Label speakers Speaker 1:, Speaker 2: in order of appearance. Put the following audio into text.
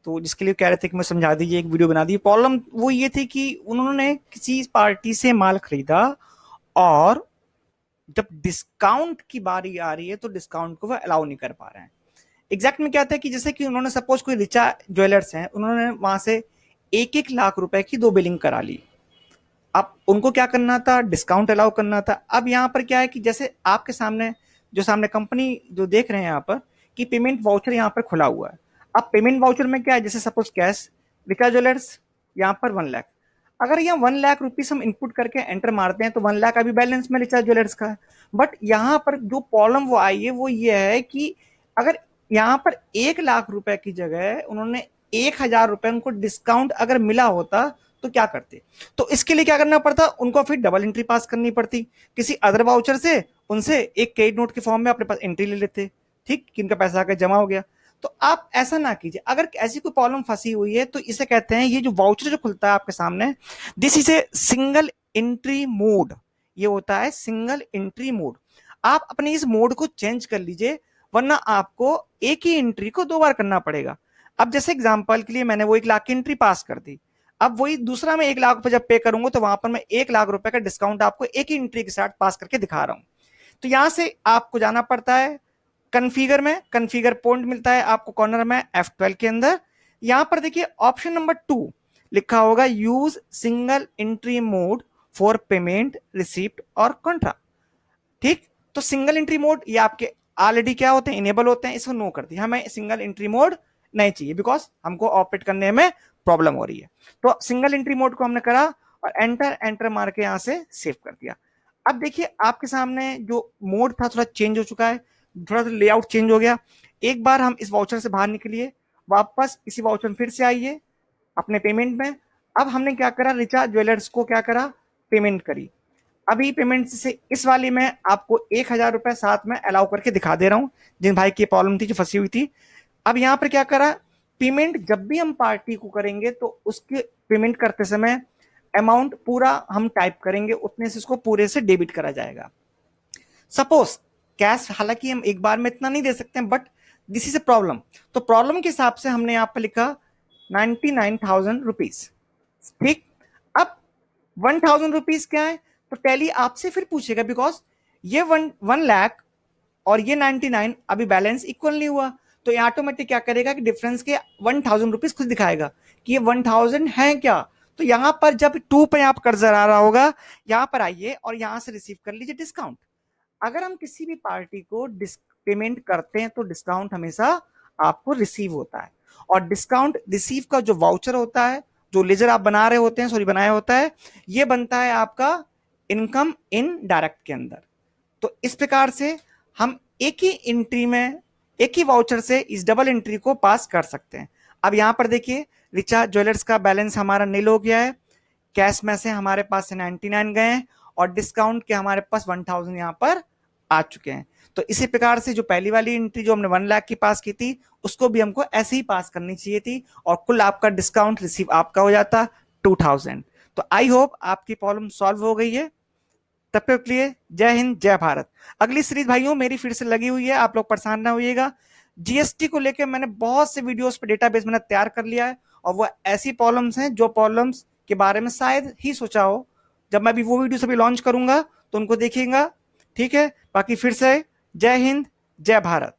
Speaker 1: तो जिसके लिए कह रहे थे कि मैं समझा दीजिए, एक वीडियो बना दी। प्रॉब्लम वो ये थी कि उन्होंने किसी पार्टी से माल खरीदा और जब डिस्काउंट की बारी आ रही है तो डिस्काउंट को वो अलाउ नहीं कर पा रहे हैं। एग्जैक्ट में क्या था कि जैसे कि उन्होंने सपोज कोई रिचा ज्वेलर्स हैं, उन्होंने वहां से 1-1 लाख रुपए की 2 बिलिंग करा ली। अब उनको क्या करना था, डिस्काउंट अलाउ करना था। अब यहाँ पर क्या है कि जैसे आपके सामने जो सामने कंपनी जो देख रहे हैं यहाँ पर कि पेमेंट वाउचर यहाँ पर खुला हुआ है। अब पेमेंट वाउचर में क्या है, जैसे सपोज कैश रिचा ज्वेलर्स यहाँ पर 1 लाख, अगर यहाँ 1 लाख रुपीज हम इनपुट करके एंटर मारते हैं तो 1 लाख अभी बैलेंस में रिचा ज्वेलर्स का है। बट यहाँ पर जो प्रॉब्लम वो आई है वो ये है कि अगर यहाँ पर 1 लाख रुपए की जगह उन्होंने 1,000 रुपए उनको डिस्काउंट अगर मिला होता तो क्या करते। तो इसके लिए क्या करना पड़ता, उनको फिर डबल एंट्री पास करनी पड़ती किसी अदर वाउचर से, उनसे एक क्रेडिट नोट के फॉर्म में अपने पास एंट्री ले लेते, ठीक, कि इनका पैसा आकर जमा हो गया। तो आप ऐसा ना कीजिए। अगर ऐसी कोई प्रॉब्लम फंसी हुई है तो इसे कहते हैं, ये जो वाउचर जो खुलता है आपके सामने, this is a single entry mode. ये होता है सिंगल एंट्री मोड। आप अपने इस मोड को चेंज कर लीजिए, वरना आपको एक ही एंट्री को 2 बार करना पड़ेगा। अब जैसे एग्जांपल के लिए मैंने वो 1 लाख की एंट्री पास कर दी, अब वही दूसरा मैं 1 लाख रुपए जब पे करूंगा तो वहां पर मैं 1 लाख रुपए का डिस्काउंट आपको एक ही एंट्री के साथ पास करके दिखा रहा हूं। तो यहां से आपको जाना पड़ता है कन्फिगर में, कन्फिगर पॉइंट मिलता है आपको कॉर्नर में F12 के अंदर। यहां पर देखिए ऑप्शन नंबर 2 लिखा होगा use single entry mode for payment receipt और कॉन्ट्रा, ठीक। तो सिंगल एंट्री मोड ये आपके ऑलरेडी क्या होते हैं, इनेबल होते हैं, इसको नो कर दिया। हमें सिंगल एंट्री मोड नहीं चाहिए बिकॉज हमको ऑपरेट करने में प्रॉब्लम हो रही है। तो सिंगल एंट्री मोड को हमने करा और एंटर एंटर मार के यहां से सेव कर दिया। अब देखिए आपके सामने जो मोड था थोड़ा चेंज हो चुका है, थोड़ा सा लेआउट चेंज हो गया। एक बार हम इस वाउचर से बाहर निकलिए, वापस इसी वाउचर में फिर से आइए अपने पेमेंट में। अब हमने क्या करा, रिचा ज्वेलर्स को क्या करा, पेमेंट करी। अभी पेमेंट से इस वाली में आपको 1,000 रुपए साथ में अलाउ करके दिखा दे रहा हूं, जिन भाई की प्रॉब्लम थी जो फंसी हुई थी। अब यहां पर क्या करा, पेमेंट जब भी हम पार्टी को करेंगे तो उसके पेमेंट करते समय अमाउंट पूरा हम टाइप करेंगे, उतने से इसको पूरे से डेबिट करा जाएगा। सपोज कैश हालांकि हम एक बार में इतना नहीं दे सकते हैं, but this is a problem. तो प्रॉब्लम के हिसाब से हमने यहाँ पर लिखा 99,000 रुपीज, ठीक। अब 1,000 रुपीज क्या है, तो टैली आपसे फिर पूछेगा बिकॉज ये 1 लाख और ये 99 अभी बैलेंस इक्वल नहीं हुआ, तो ये ऑटोमेटिक क्या करेगा कि डिफरेंस के 1,000 रुपीज खुद दिखाएगा कि ये 1,000 है क्या। तो यहां पर जब 2 पे आप कर्सर आ रहा होगा, यहां पर आइए और यहां से रिसीव कर लीजिए डिस्काउंट। अगर हम किसी भी पार्टी को पेमेंट करते हैं तो डिस्काउंट हमेशा आपको रिसीव होता है। और डिस्काउंट रिसीव का जो वाउचर होता है, जो लेजर आप बना रहे होते हैं, सॉरी बनाया होता है, ये बनता है आपका इनकम इन डायरेक्ट के अंदर। तो इस प्रकार से हम एक ही एंट्री में, एक ही वाउचर से इस डबल एंट्री को पास कर सकते हैं। अब यहां पर देखिए रिचा ज्वेलर्स का बैलेंस हमारा नील हो गया है, कैश में से हमारे पास से 99 गए हैं और डिस्काउंट के हमारे पास 1,000 यहां पर आ चुके हैं। तो इसी प्रकार से जो पहली वाली एंट्री जो हमने 1 लाख की पास की थी, उसको भी हमको ऐसे ही पास करनी चाहिए थी और कुल आपका डिस्काउंट रिसीव आपका हो जाता 2,000। तो आई होप आपकी प्रॉब्लम सॉल्व हो गई है। तब तक के लिए जय हिंद जय भारत। अगली सीरीज भाइयों मेरी फिर से लगी हुई है, आप लोग परेशान ना होइएगा। जीएसटी को लेकर मैंने बहुत से वीडियोस पे डेटाबेस मैंने तैयार कर लिया है और वो ऐसी प्रॉब्लम्स हैं जो प्रॉब्लम्स के बारे में शायद ही सोचा हो। जब मैं अभी वो वीडियो अभी लॉन्च करूंगा तो उनको देखिएगा, ठीक है। बाकी फिर से जय हिंद जय भारत।